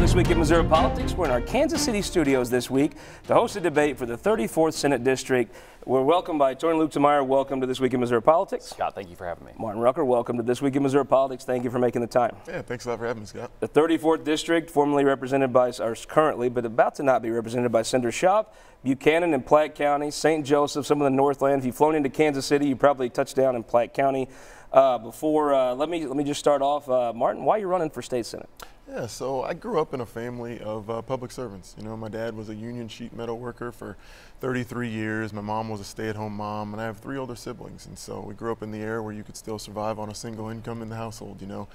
This Week in Missouri Politics. We're in our Kansas City studios this week to host a debate for the 34th Senate District. We're welcomed by Attorney Luetkemeyer. Welcome to This Week in Missouri Politics. Scott, thank you for having me. Martin Rucker, welcome to This Week in Missouri Politics. Thank you for making the time. Yeah, thanks a lot for having me, Scott. The 34th District, formerly represented by, or currently, but about to not be represented by Senator Schaaf, Buchanan and Platte Counties, St. Joseph, some of the Northland. If you've flown into Kansas City, you probably touched down in Platte County. Let me just start off. Martin, why are you running for state senate? Yeah, so I grew up in a family of public servants. You know, my dad was a union sheet metal worker for 33 years. My mom was a stay-at-home mom, and I have 3 older siblings. And so we grew up in the era where you could still survive on a single income in the household, you know.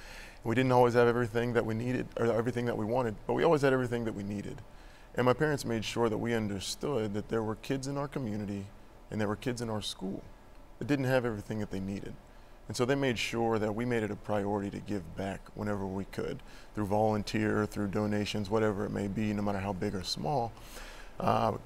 We didn't always have everything that we needed or everything that we wanted, but we always had everything that we needed. And my parents made sure that we understood that there were kids in our community and there were kids in our school that didn't have everything that they needed. And so they made sure that we made it a priority to give back whenever we could, through volunteer, through donations, whatever it may be, no matter how big or small.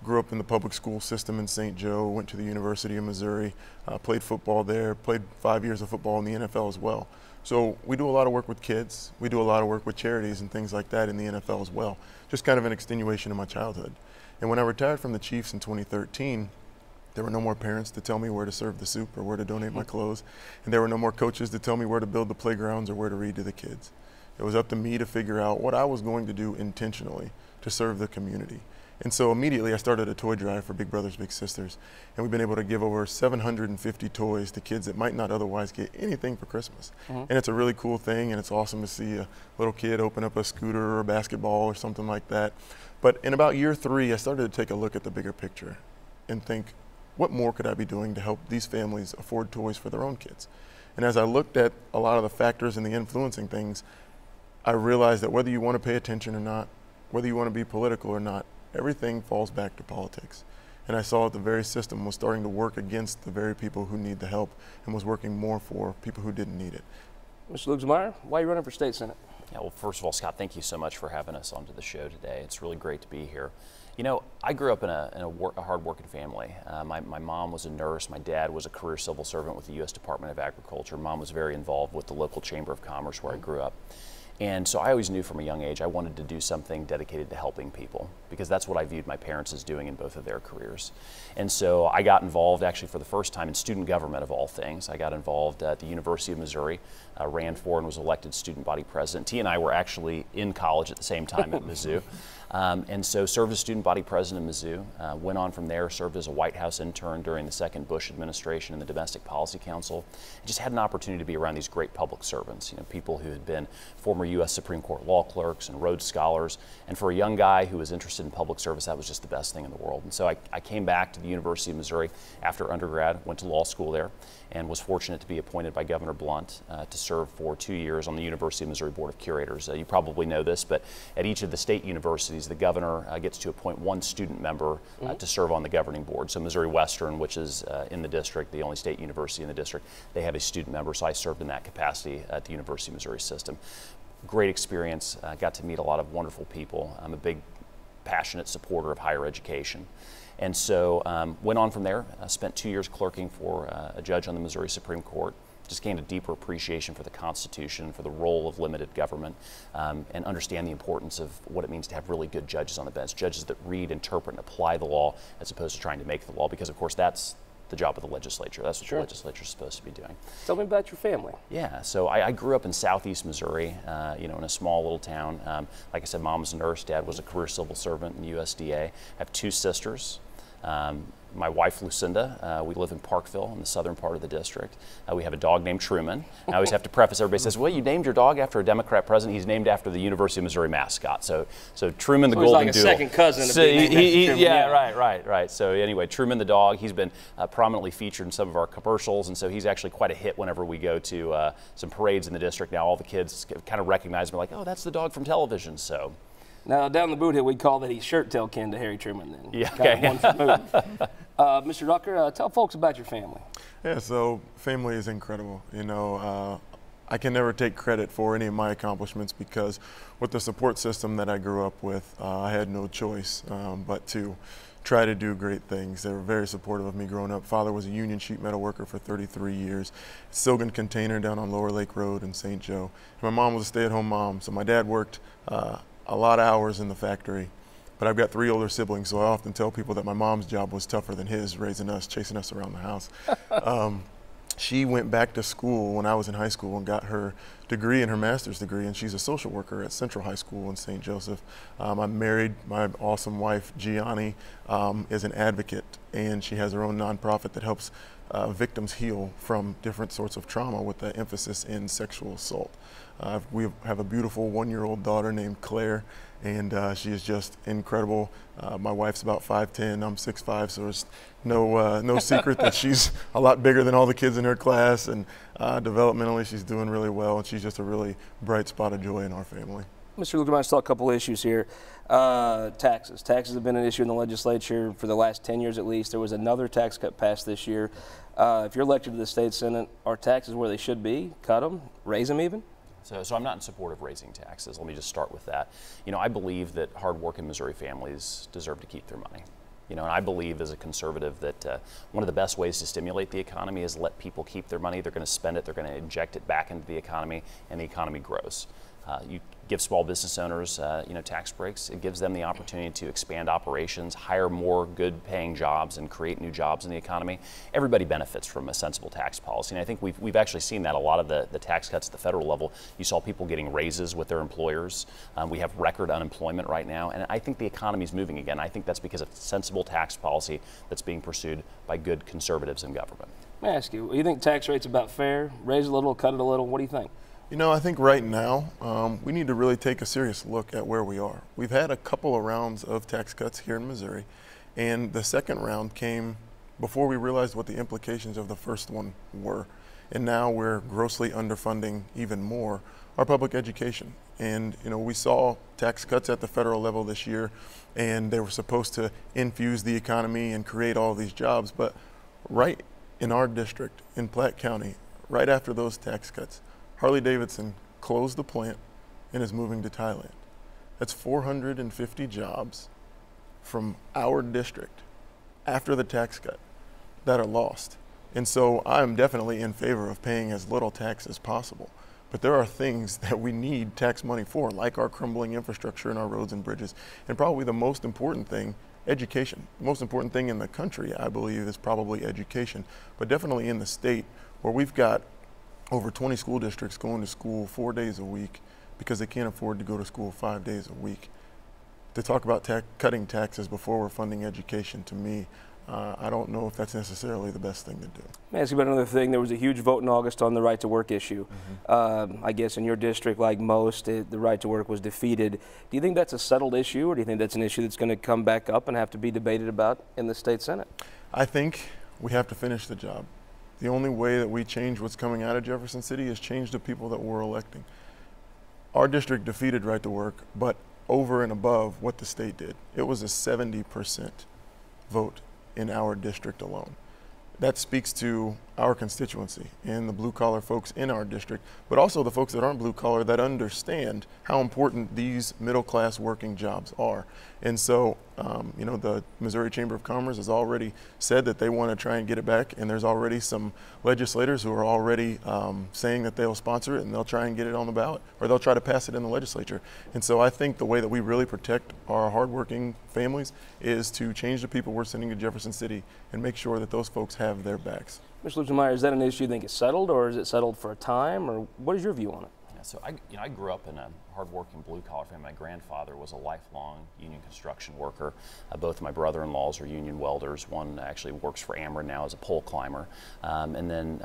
Grew up in the public school system in St. Joe, went to the University of Missouri, played football there, played 5 years of football in the NFL as well. So we do a lot of work with kids, we do a lot of work with charities and things like that in the NFL as well. Just kind of an extenuation of my childhood. And when I retired from the Chiefs in 2013, there were no more parents to tell me where to serve the soup or where to donate my clothes. And there were no more coaches to tell me where to build the playgrounds or where to read to the kids. It was up to me to figure out what I was going to do intentionally to serve the community. And so immediately I started a toy drive for Big Brothers Big Sisters. And we've been able to give over 750 toys to kids that might not otherwise get anything for Christmas. And it's a really cool thing, and it's awesome to see a little kid open up a scooter or a basketball or something like that. But in about year 3, I started to take a look at the bigger picture and think, what more could I be doing to help these families afford toys for their own kids? And as I looked at a lot of the factors and the influencing things, I realized that whether you want to pay attention or not, whether you want to be political or not, everything falls back to politics. And I saw that the very system was starting to work against the very people who need the help and was working more for people who didn't need it. Mr. Luetkemeyer, why are you running for state senate? Yeah, well, first of all, Scott, thank you so much for having us onto the show today. It's really great to be here. You know, I grew up in a hard-working family. My mom was a nurse. My dad was a career civil servant with the U.S. Department of Agriculture. Mom was very involved with the local Chamber of Commerce where I grew up. And so I always knew from a young age I wanted to do something dedicated to helping people, because that's what I viewed my parents as doing in both of their careers. And so I got involved actually for the first time in student government of all things. I got involved at the University of Missouri, ran for and was elected student body president. T and I were actually in college at the same time at Mizzou. And so served as student body president of Mizzou, went on from there, served as a White House intern during the second Bush administration in the Domestic Policy Council. Just had an opportunity to be around these great public servants, you know, people who had been former U.S. Supreme Court law clerks and Rhodes Scholars. And for a young guy who was interested in public service, that was just the best thing in the world. And so I came back to the University of Missouri after undergrad, went to law school there, and was fortunate to be appointed by Governor Blunt to serve for 2 years on the University of Missouri Board of Curators. You probably know this, but at each of the state universities, the governor gets to appoint 1 student member to serve on the governing board. So Missouri Western, which is in the district, the only state university in the district, they have a student member, so I served in that capacity at the University of Missouri system. Great experience, got to meet a lot of wonderful people. I'm a big, passionate supporter of higher education. And so went on from there, spent 2 years clerking for a judge on the Missouri Supreme Court. Just gained a deeper appreciation for the Constitution, for the role of limited government, and understand the importance of what it means to have really good judges on the bench, judges that read, interpret, and apply the law as opposed to trying to make the law, because of course that's the job of the legislature. That's what the legislature is supposed to be doing. Tell me about your family. Yeah, so I grew up in southeast Missouri, you know, in a small little town. Like I said, mom was a nurse, dad was a career civil servant in USDA. I have 2 sisters. My wife, Lucinda, we live in Parkville in the southern part of the district. We have a dog named Truman. I always have to preface, everybody says, well, you named your dog after a Democrat president. He's named after the University of Missouri mascot. So Truman the Golden Doodle. He's like a second cousin. So right. So anyway, Truman the dog, he's been prominently featured in some of our commercials, and so he's actually quite a hit whenever we go to some parades in the district. Now all the kids kind of recognize me like, oh, that's the dog from television. So. Now, down the boot hill, we call that he's shirt tail kin to Harry Truman then. Yeah, okay. Mr. Rucker, tell folks about your family. Yeah, so family is incredible. You know, I can never take credit for any of my accomplishments because with the support system that I grew up with, I had no choice but to try to do great things. They were very supportive of me growing up. Father was a union sheet metal worker for 33 years, Silgan Container down on Lower Lake Road in St. Joe. And my mom was a stay-at-home mom, so my dad worked a lot of hours in the factory, but I've got 3 older siblings, so I often tell people that my mom's job was tougher than his, raising us, chasing us around the house. She went back to school when I was in high school and got her degree and her master's degree, and she's a social worker at Central High School in St. Joseph. I'm married. My awesome wife, Gianni, is an advocate, and she has her own nonprofit that helps victims heal from different sorts of trauma with the emphasis in sexual assault. We have a beautiful 1-year-old daughter named Claire, and she is just incredible. My wife's about 5'10", I'm 6'5", so there's no secret that she's a lot bigger than all the kids in her class, and developmentally she's doing really well, and she's just a really bright spot of joy in our family. Mr. Luetkemeyer, I saw a couple of issues here. Taxes. Taxes have been an issue in the legislature for the last 10 years at least. There was another tax cut passed this year. If you're elected to the state senate, are taxes where they should be? Cut them? Raise them even? So I'm not in support of raising taxes. Let me just start with that. You know, I believe that hardworking Missouri families deserve to keep their money. You know, and I believe as a conservative that one of the best ways to stimulate the economy is let people keep their money. They're going to spend it, they're going to inject it back into the economy, and the economy grows. You give small business owners, tax breaks. It gives them the opportunity to expand operations, hire more good-paying jobs, and create new jobs in the economy. Everybody benefits from a sensible tax policy, and I think we've actually seen that a lot of the tax cuts at the federal level. You saw people getting raises with their employers. We have record unemployment right now, and I think the economy is moving again. I think that's because of sensible tax policy that's being pursued by good conservatives in government. Let me ask you, you think tax rate's about fair? Raise a little, cut it a little? What do you think? You know, I think right now we need to really take a serious look at where we are. We've had a couple of rounds of tax cuts here in Missouri, and the second round came before we realized what the implications of the first one were. And now we're grossly underfunding even more our public education. And, you know, we saw tax cuts at the federal level this year, and they were supposed to infuse the economy and create all these jobs. But right in our district, in Platte County, right after those tax cuts, Harley-Davidson closed the plant and is moving to Thailand. That's 450 jobs from our district after the tax cut that are lost. And so I'm definitely in favor of paying as little tax as possible. But there are things that we need tax money for, like our crumbling infrastructure and our roads and bridges. And probably the most important thing, education. The most important thing in the country, I believe, is probably education. But definitely in the state, where we've got over 20 school districts going to school 4 days a week because they can't afford to go to school 5 days a week. To talk about cutting taxes before we're funding education, to me, I don't know if that's necessarily the best thing to do. Let me ask you about another thing. There was a huge vote in August on the right to work issue. I guess in your district, like most, the right to work was defeated. Do you think that's a settled issue, or do you think that's an issue that's going to come back up and have to be debated about in the state senate? I think we have to finish the job. The only way that we change what's coming out of Jefferson City is change the people that we're electing. Our district defeated right to work, but over and above what the state did. It was a 70% vote in our district alone. That speaks to our constituency and the blue-collar folks in our district, but also the folks that aren't blue-collar that understand how important these middle-class working jobs are. And so, you know, the Missouri Chamber of Commerce has already said that they want to try and get it back, and there's already some legislators who are already saying that they'll sponsor it and they'll try and get it on the ballot, or they'll try to pass it in the legislature. And so I think the way that we really protect our hardworking families is to change the people we're sending to Jefferson City and make sure that those folks have their backs. Mr. Luetkemeyer, is that an issue you think is settled, or is it settled for a time, or what is your view on it? Yeah, so I grew up in a hardworking blue-collar family. My grandfather was a lifelong union construction worker. Both of my brother-in-laws are union welders. One actually works for Ameren now as a pole climber. And then,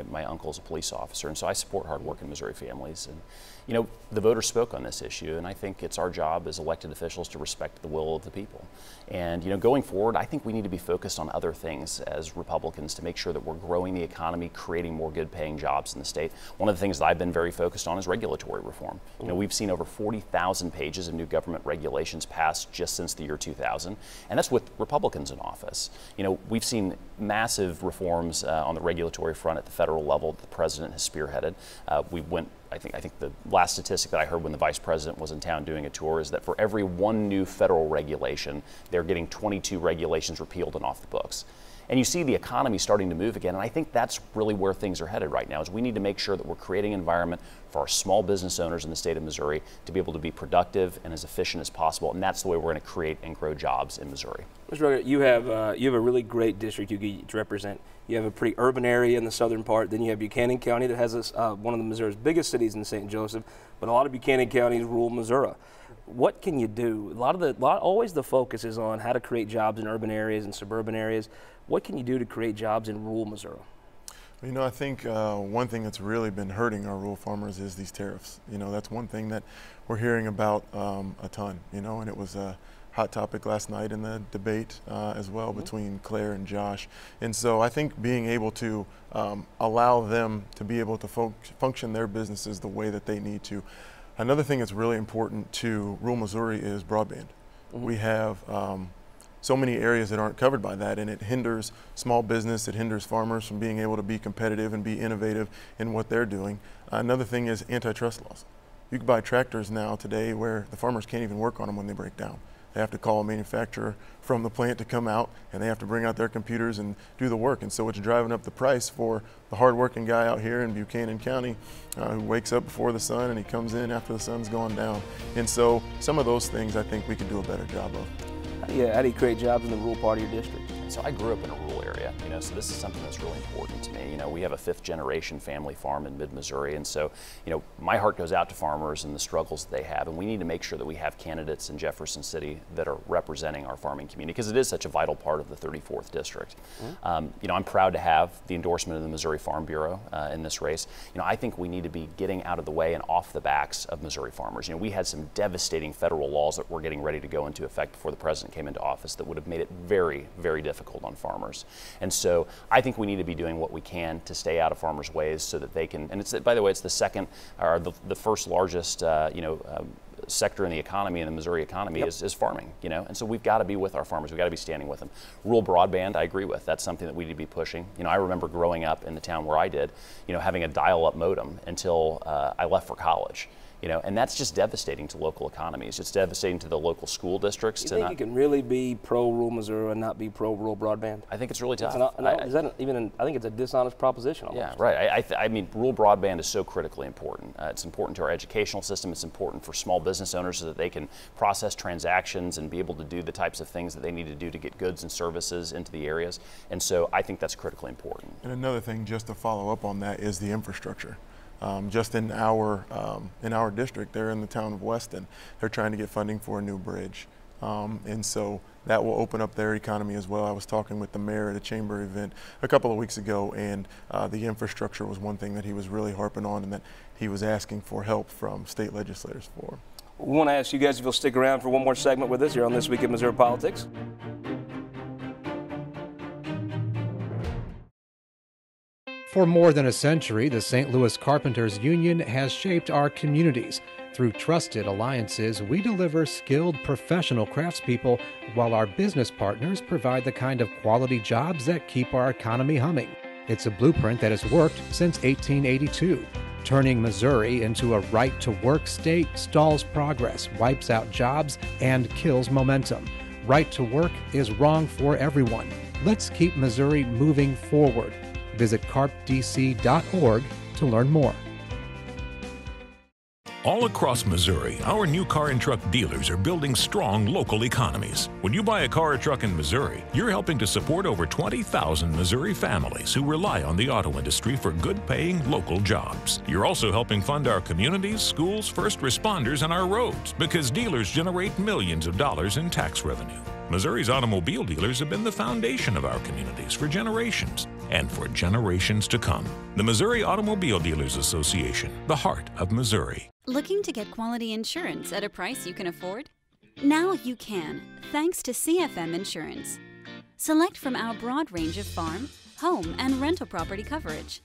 my uncle is a police officer. And so I support hardworking Missouri families. And, you know, the voters spoke on this issue, and I think it's our job as elected officials to respect the will of the people. And, you know, going forward, I think we need to be focused on other things as Republicans to make sure that we're growing the economy, creating more good-paying jobs in the state. One of the things that I've been very focused on is regulatory reform. You know, we've seen over 40,000 pages of new government regulations passed just since the year 2000, and that's with Republicans in office. You know, we've seen massive reforms on the regulatory front at the federal level that the president has spearheaded. I think the last statistic that I heard when the vice president was in town doing a tour is that for every one new federal regulation, they're getting 22 regulations repealed and off the books. and you see the economy starting to move again. And I think that's really where things are headed right now, is we need to make sure that we're creating an environment for our small business owners in the state of Missouri to be able to be productive and as efficient as possible. And that's the way we're going to create and grow jobs in Missouri. Mr. Rucker, you have a really great district you get to represent. You have a pretty urban area in the southern part. Then you have Buchanan County that has one of the Missouri's biggest cities in St. Joseph, but a lot of Buchanan County is rural Missouri. What can you do? Always the focus is on how to create jobs in urban areas and suburban areas. What can you do to create jobs in rural Missouri? You know, I think one thing that's really been hurting our rural farmers is these tariffs. You know, that's one thing that we're hearing about a ton, you know, and it was a hot topic last night in the debate as well between Claire and Josh. And so I think being able to allow them to be able to function their businesses the way that they need to. Another thing that's really important to rural Missouri is broadband. We have so many areas that aren't covered by that, and it hinders small business, it hinders farmers from being able to be competitive and be innovative in what they're doing. Another thing is antitrust laws. You can buy tractors now today where the farmers can't even work on them when they break down. They have to call a manufacturer from the plant to come out, and they have to bring out their computers and do the work. And so it's driving up the price for the hardworking guy out here in Buchanan County who wakes up before the sun and he comes in after the sun's gone down. And so some of those things I think we can do a better job of. How do you create jobs in the rural part of your district? So I grew up in a rural area, you know, so this is something that's really important to me. You know, we have a 5th generation family farm in mid-Missouri, and so, you know, my heart goes out to farmers and the struggles that they have, and we need to make sure that we have candidates in Jefferson City that are representing our farming community, because it is such a vital part of the 34th district. You know, I'm proud to have the endorsement of the Missouri Farm Bureau in this race. You know, I think we need to be getting out of the way and off the backs of Missouri farmers. You know, we had some devastating federal laws that were getting ready to go into effect before the president came into office that would have made it very, very difficult on farmers. And so I think we need to be doing what we can to stay out of farmers' ways so that they can, and it's, by the way, it's the second, or the first largest, sector in the economy, in the Missouri economy, is farming, you know, and so we've got to be with our farmers. We've got to be standing with them. Rural broadband, I agree with. That's something that we need to be pushing. You know, I remember growing up in the town where I did, you know, having a dial-up modem until I left for college. You know, and that's just devastating to local economies. It's devastating to the local school districts. You think you can really be pro-rural Missouri and not be pro-rural broadband? I think it's really tough. I think it's a dishonest proposition almost. Yeah, right. I mean, rural broadband is so critically important. It's important to our educational system. It's important for small business owners so that they can process transactions and be able to do the types of things that they need to do to get goods and services into the areas. And so I think that's critically important. And another thing, just to follow up on that, is the infrastructure. Just in our district, they're in the town of Weston. They're trying to get funding for a new bridge. And so that will open up their economy as well. I was talking with the mayor at a chamber event a couple of weeks ago, and the infrastructure was one thing that he was really harping on and that he was asking for help from state legislators for. We want to ask you guys if you'll stick around for one more segment with us here on This Week in Missouri Politics. For more than a century, the St. Louis Carpenters Union has shaped our communities. Through trusted alliances, we deliver skilled professional craftspeople while our business partners provide the kind of quality jobs that keep our economy humming. It's a blueprint that has worked since 1882. Turning Missouri into a right-to-work state stalls progress, wipes out jobs, and kills momentum. Right to work is wrong for everyone. Let's keep Missouri moving forward. Visit carpdc.org to learn more. All across Missouri, our new car and truck dealers are building strong local economies. When you buy a car or truck in Missouri, you're helping to support over 20,000 Missouri families who rely on the auto industry for good-paying local jobs. You're also helping fund our communities, schools, first responders, and our roads because dealers generate millions of dollars in tax revenue. Missouri's automobile dealers have been the foundation of our communities for generations and for generations to come. The Missouri Automobile Dealers Association, the heart of Missouri. Looking to get quality insurance at a price you can afford? Now you can, thanks to CFM Insurance. Select from our broad range of farm, home, and rental property coverage.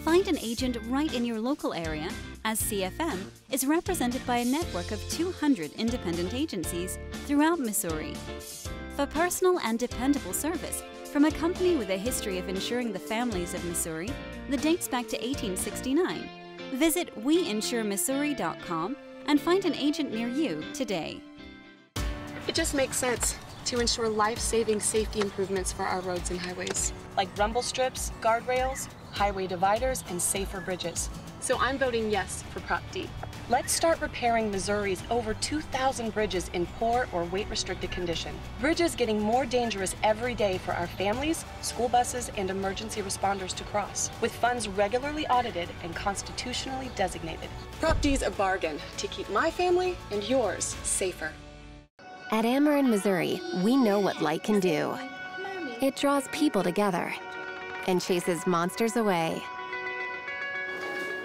Find an agent right in your local area, as CFM is represented by a network of 200 independent agencies throughout Missouri. For personal and dependable service from a company with a history of insuring the families of Missouri that dates back to 1869, visit WeInsureMissouri.com and find an agent near you today. It just makes sense. to ensure life-saving safety improvements for our roads and highways, like rumble strips, guardrails, highway dividers, and safer bridges. So I'm voting yes for Prop D. Let's start repairing Missouri's over 2,000 bridges in poor or weight-restricted condition. Bridges getting more dangerous every day for our families, school buses, and emergency responders to cross, with funds regularly audited and constitutionally designated. Prop D's a bargain to keep my family and yours safer. At Ameren, Missouri, we know what light can do. It draws people together and chases monsters away.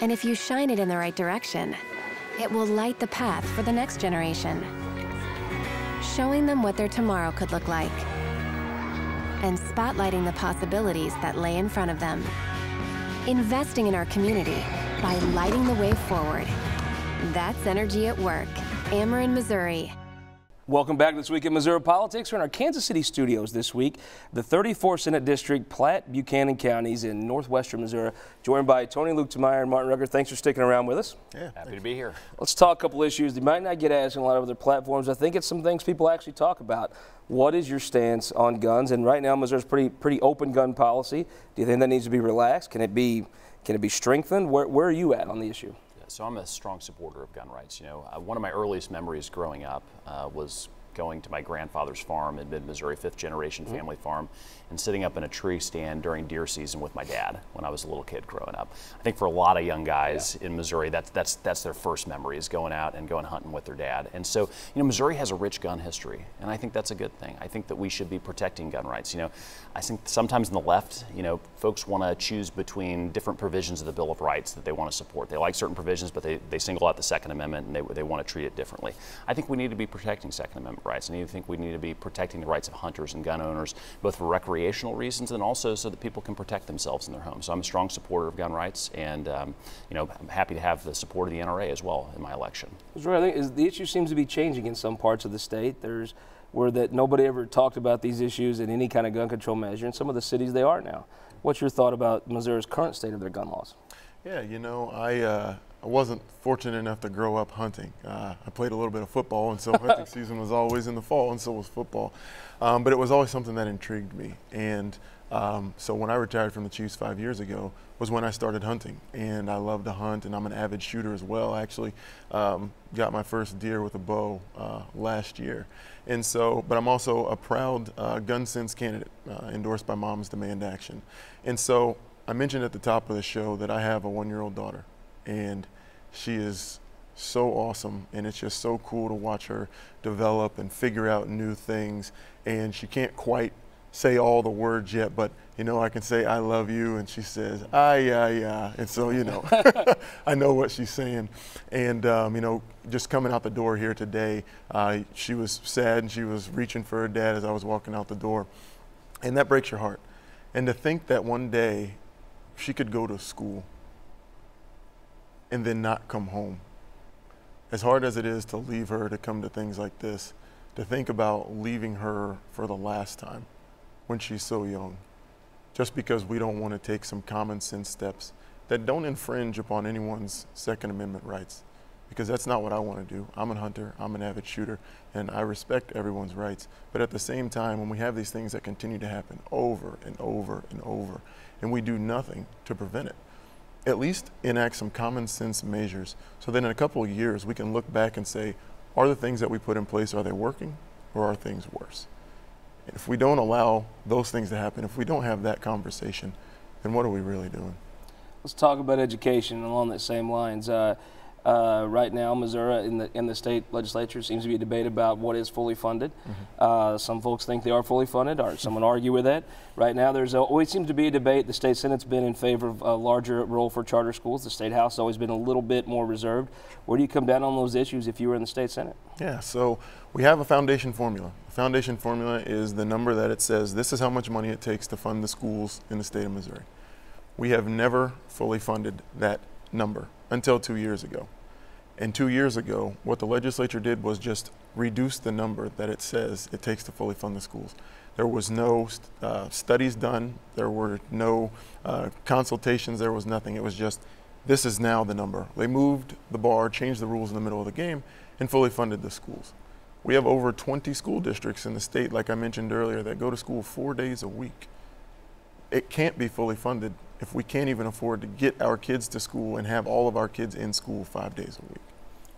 And if you shine it in the right direction, it will light the path for the next generation, showing them what their tomorrow could look like, and spotlighting the possibilities that lay in front of them. Investing in our community by lighting the way forward. That's energy at work. Ameren, Missouri. Welcome back to This Week in Missouri Politics. We're in our Kansas City studios this week. The 34th Senate District, Platte, Buchanan counties in northwestern Missouri. Joined by Tony Luetkemeyer and Martin Rucker. Thanks for sticking around with us. Yeah, Happy to be here. Let's talk a couple issues that might not get asked on a lot of other platforms. I think it's some things people actually talk about. What is your stance on guns? And right now, Missouri's pretty open gun policy. Do you think that needs to be relaxed? Can it be strengthened? Where are you at on the issue? So I'm a strong supporter of gun rights. You know, one of my earliest memories growing up was going to my grandfather's farm in mid-Missouri, fifth-generation family farm, and sitting up in a tree stand during deer season with my dad when I was a little kid growing up. I think for a lot of young guys in Missouri, that's their first memory, is going out and going hunting with their dad. And so, you know, Missouri has a rich gun history, and I think that's a good thing. I think that we should be protecting gun rights. You know, I think sometimes in the left, you know, folks want to choose between different provisions of the Bill of Rights that they want to support. They like certain provisions, but they single out the Second Amendment, and they want to treat it differently. I think we need to be protecting Second Amendment rights, and I think we need to be protecting the rights of hunters and gun owners, both for recreational reasons and also so that people can protect themselves in their homes. So I'm a strong supporter of gun rights, and you know, I'm happy to have the support of the NRA as well in my election. I think the issue seems to be changing in some parts of the state. Where that nobody ever talked about these issues in any kind of gun control measure. In some of the cities, they are now. What's your thought about Missouri's current state of their gun laws? Yeah, you know, I wasn't fortunate enough to grow up hunting. I played a little bit of football, and so hunting season was always in the fall, and so was football. But it was always something that intrigued me. And so when I retired from the Chiefs 5 years ago was when I started hunting. And I love to hunt, and I'm an avid shooter as well. I actually got my first deer with a bow last year. And so, but I'm also a proud Gun Sense candidate, endorsed by Moms Demand Action. And so I mentioned at the top of the show that I have a 1-year-old daughter, and she is so awesome, and it's just so cool to watch her develop and figure out new things. And she can't quite say all the words yet, but you know, I can say I love you, and she says yeah, and so, you know, I know what she's saying. And you know, just coming out the door here today, she was sad and she was reaching for her dad as I was walking out the door, and that breaks your heart. And to think that one day she could go to school and then not come home. As hard as it is to leave her to come to things like this, to think about leaving her for the last time when she's so young, just because we don't want to take some common sense steps that don't infringe upon anyone's Second Amendment rights, because that's not what I want to do. I'm a hunter, I'm an avid shooter, and I respect everyone's rights. But at the same time, when we have these things that continue to happen over and over and over, and we do nothing to prevent it, at least enact some common sense measures so that in a couple of years we can look back and say, are the things that we put in place, are they working, or are things worse? And if we don't allow those things to happen, if we don't have that conversation, then what are we really doing? Let's talk about education along that same lines. Right now, Missouri in the state legislature seems to be a debate about what is fully funded. Some folks think they are fully funded, or someone argue with that. Right now, there's always seems to be a debate. The state Senate's been in favor of a larger role for charter schools. The state House has always been a little bit more reserved. Where do you come down on those issues if you were in the state Senate? Yeah, so we have a foundation formula. The foundation formula is the number that it says this is how much money it takes to fund the schools in the state of Missouri. We have never fully funded that number until 2 years ago. And 2 years ago, what the legislature did was just reduce the number that it says it takes to fully fund the schools. There was no studies done. There were no consultations. There was nothing. It was just, this is now the number. They moved the bar, changed the rules in the middle of the game, and fully funded the schools. We have over 20 school districts in the state, like I mentioned earlier, that go to school 4 days a week. It can't be fully funded if we can't even afford to get our kids to school and have all of our kids in school 5 days a week.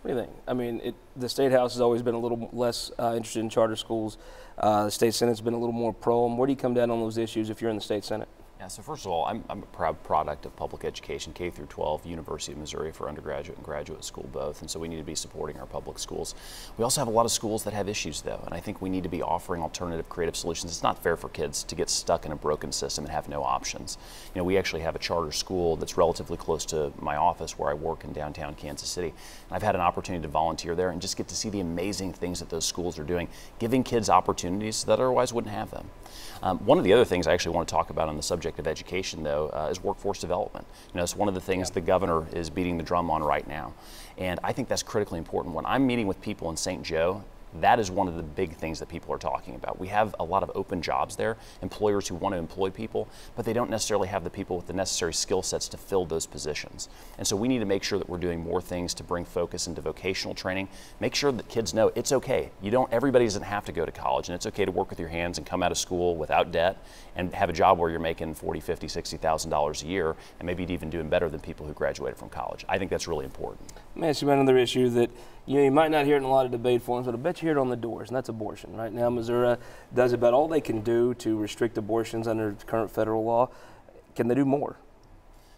What do you think? I mean, the State House has always been a little less interested in charter schools. The State Senate's been a little more pro them. Where do you come down on those issues if you're in the State Senate? Yeah, so first of all, I'm a proud product of public education, K through 12, University of Missouri for undergraduate and graduate school both, and so we need to be supporting our public schools. We also have a lot of schools that have issues though, and I think we need to be offering alternative creative solutions. It's not fair for kids to get stuck in a broken system and have no options. You know, we actually have a charter school that's relatively close to my office where I work in downtown Kansas City, and I've had an opportunity to volunteer there and just get to see the amazing things that those schools are doing, giving kids opportunities that otherwise wouldn't have them. One of the other things I actually want to talk about on the subject of education, though, is workforce development. You know, it's one of the things the governor is beating the drum on right now. And I think that's critically important. When I'm meeting with people in St. Joe, that is one of the big things that people are talking about. We have a lot of open jobs there, employers who want to employ people, but they don't necessarily have the people with the necessary skill sets to fill those positions. And so we need to make sure that we're doing more things to bring focus into vocational training, make sure that kids know it's okay. Everybody doesn't have to go to college, and it's okay to work with your hands and come out of school without debt and have a job where you're making $40,000, $50,000, $60,000 a year, and maybe even doing better than people who graduated from college. I think that's really important. Let me ask you about another issue that you might not hear it in a lot of debate forums, but I bet you hear it on the doors, and that's abortion. Right now, Missouri does about all they can do to restrict abortions under current federal law. Can they do more?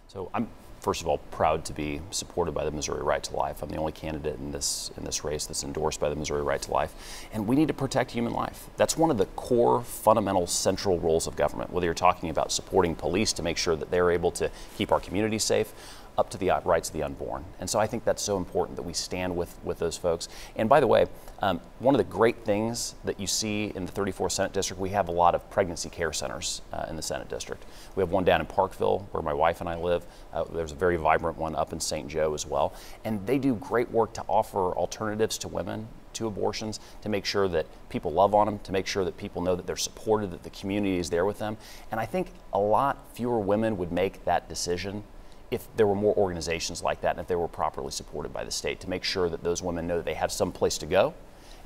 So I'm, first of all, proud to be supported by the Missouri Right to Life. I'm the only candidate in this race that's endorsed by the Missouri Right to Life. And we need to protect human life. That's one of the core, fundamental, central roles of government, whether you're talking about supporting police to make sure that they're able to keep our community safe, up to the rights of the unborn. And so I think that's so important that we stand with those folks. And by the way, one of the great things that you see in the 34th Senate District, we have a lot of pregnancy care centers in the Senate District. We have one down in Parkville where my wife and I live. There's a very vibrant one up in St. Joe as well. And they do great work to offer alternatives to women to abortions, to make sure that people love on them, to make sure that people know that they're supported, that the community is there with them. And I think a lot fewer women would make that decision if there were more organizations like that and if they were properly supported by the state, to make sure that those women know that they have some place to go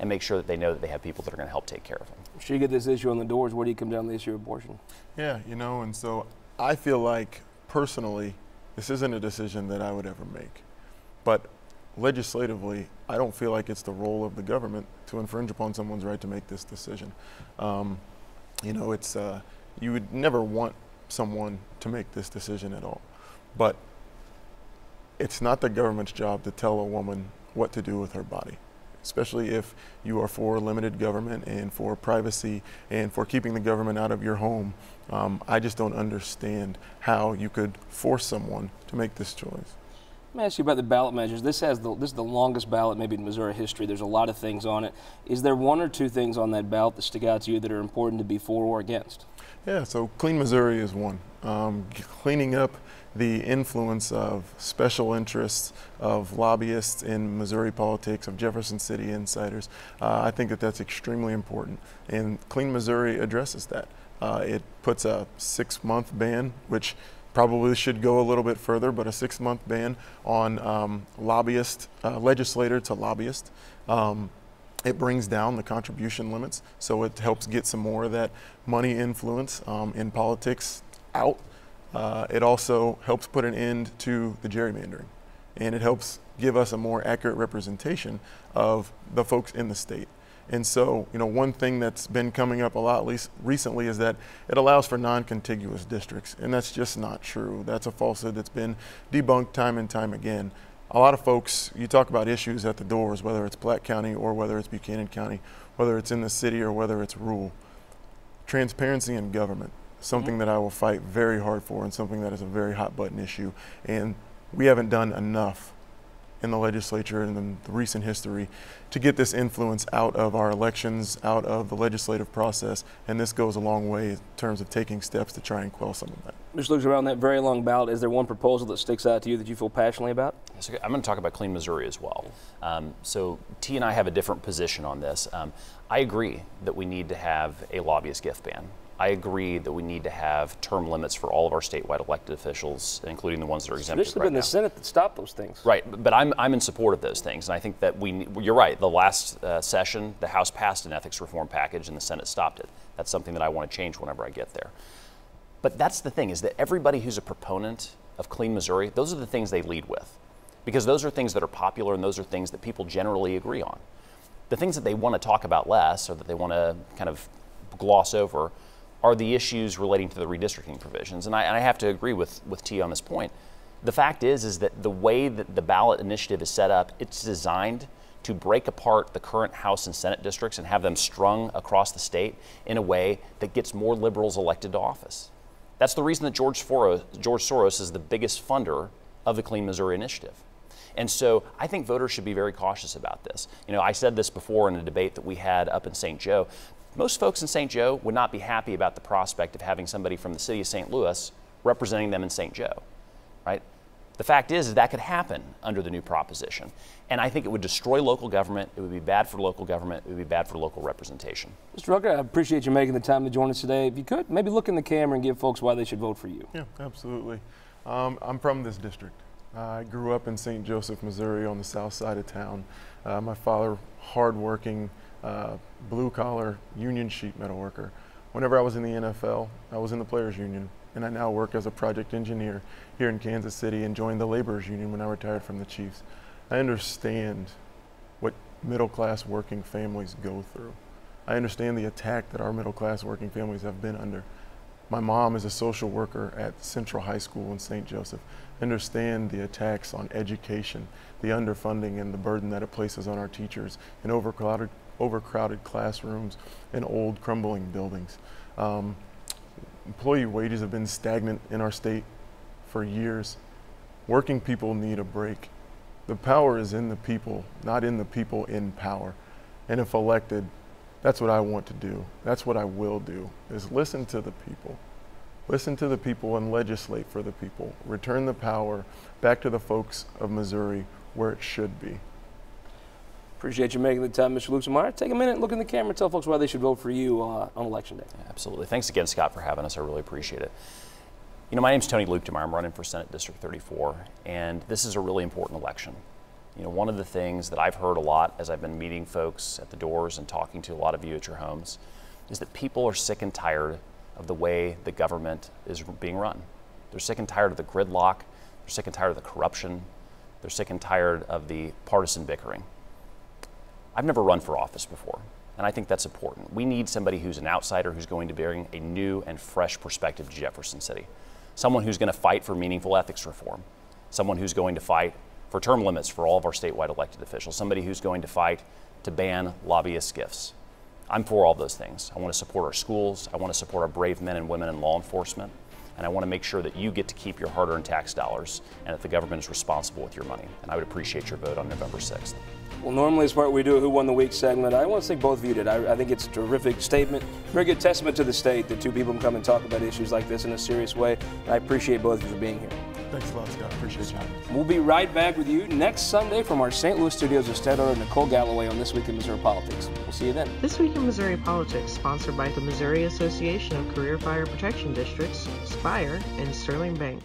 and make sure that they know that they have people that are going to help take care of them. Should you get this issue on the doors, where do you come down on the issue of abortion? Yeah, and so I feel like personally, this isn't a decision that I would ever make. But legislatively, I don't feel like it's the role of the government to infringe upon someone's right to make this decision. You would never want someone to make this decision at all. But it's not the government's job to tell a woman what to do with her body, especially if you are for limited government and for privacy and for keeping the government out of your home. I just don't understand how you could force someone to make this choice. Let me ask you about the ballot measures. This is the longest ballot maybe in Missouri history. There's a lot of things on it. Is there one or two things on that ballot that stick out to you that are important to be for or against? Yeah, so Clean Missouri is one. Cleaning up the influence of special interests, of lobbyists in Missouri politics, of Jefferson City insiders. I think that that's extremely important. And Clean Missouri addresses that. It puts a 6-month ban, which probably should go a little bit further, but a 6-month ban on legislator to lobbyist. It brings down the contribution limits, so it helps get some more of that money influence in politics out. It also helps put an end to the gerrymandering, and it helps give us a more accurate representation of the folks in the state. And so, one thing that's been coming up a lot recently is that it allows for non-contiguous districts, and that's just not true. That's a falsehood that's been debunked time and time again. A lot of folks, you talk about issues at the doors, whether it's Platte County or whether it's Buchanan County, whether it's in the city or whether it's rural. Transparency in government, something that I will fight very hard for, and something that is a very hot button issue. And we haven't done enough in the legislature in the recent history to get this influence out of our elections, out of the legislative process, and this goes a long way in terms of taking steps to try and quell some of that. Just looks around that very long ballot. Is there one proposal that sticks out to you that you feel passionately about? So I'm going to talk about Clean Missouri as well. So T and I have a different position on this. I agree that we need to have a lobbyist gift ban. I agree that we need to have term limits for all of our statewide elected officials, including the ones that are exempted Traditionally right been now. the Senate that stopped those things. Right, but I'm in support of those things, and I think that you're right. The last session, the House passed an ethics reform package, and the Senate stopped it. That's something that I want to change whenever I get there. But that's the thing, is that everybody who's a proponent of Clean Missouri, those are the things they lead with, because those are things that are popular, and those are things that people generally agree on. The things that they want to talk about less, or that they want to kind of gloss over, are the issues relating to the redistricting provisions. And I have to agree with T on this point. The fact is that the way that the ballot initiative is set up, it's designed to break apart the current House and Senate districts and have them strung across the state in a way that gets more liberals elected to office. That's the reason that George Soros is the biggest funder of the Clean Missouri Initiative. And so I think voters should be very cautious about this. You know, I said this before in a debate that we had up in St. Joe. Most folks in St. Joe would not be happy about the prospect of having somebody from the city of St. Louis representing them in St. Joe, right? The fact is that could happen under the new proposition. And I think it would destroy local government. It would be bad for local government. It would be bad for local representation. Mr. Rucker, I appreciate you making the time to join us today. If you could, maybe look in the camera and give folks why they should vote for you. Yeah, absolutely. I'm from this district. I grew up in St. Joseph, Missouri, on the south side of town. My father, hardworking, blue-collar union sheet metal worker. Whenever I was in the NFL, I was in the Players Union, and I now work as a project engineer here in Kansas City and joined the Laborers Union when I retired from the Chiefs. I understand what middle-class working families go through. I understand the attack that our middle-class working families have been under. My mom is a social worker at Central High School in St. Joseph. I understand the attacks on education, the underfunding and the burden that it places on our teachers in overcrowded classrooms and old crumbling buildings. Employee wages have been stagnant in our state for years. Working people need a break. The power is in the people, not in the people in power. And if elected, that's what I want to do. That's what I will do, is listen to the people. Listen to the people and legislate for the people. Return the power back to the folks of Missouri where it should be. Appreciate you making the time, Mr. Luetkemeyer. Take a minute, look in the camera, and tell folks why they should vote for you on Election Day. Absolutely. Thanks again, Scott, for having us. I really appreciate it. You know, my name's Tony Luetkemeyer. I'm running for Senate District 34, and this is a really important election. You know, one of the things that I've heard a lot as I've been meeting folks at the doors and talking to a lot of you at your homes is that people are sick and tired of the way the government is being run. They're sick and tired of the gridlock. They're sick and tired of the corruption. They're sick and tired of the partisan bickering. I've never run for office before, and I think that's important. We need somebody who's an outsider who's going to bring a new and fresh perspective to Jefferson City. Someone who's going to fight for meaningful ethics reform. Someone who's going to fight for term limits for all of our statewide elected officials. Somebody who's going to fight to ban lobbyist gifts. I'm for all those things. I want to support our schools. I want to support our brave men and women in law enforcement. And I want to make sure that you get to keep your hard-earned tax dollars and that the government is responsible with your money. And I would appreciate your vote on November 6th. Well, normally as part we do a Who Won the Week segment. I want to thank both of you did. I think it's a terrific statement, very good testament to the state that two people can come and talk about issues like this in a serious way. And I appreciate both of you for being here. Thanks a lot, Scott. Appreciate you having us. We'll be right back with you next Sunday from our St. Louis studios with State Editor Nicole Galloway on This Week in Missouri Politics. We'll see you then. This Week in Missouri Politics, sponsored by the Missouri Association of Career Fire Protection Districts, Spire, and Sterling Bank.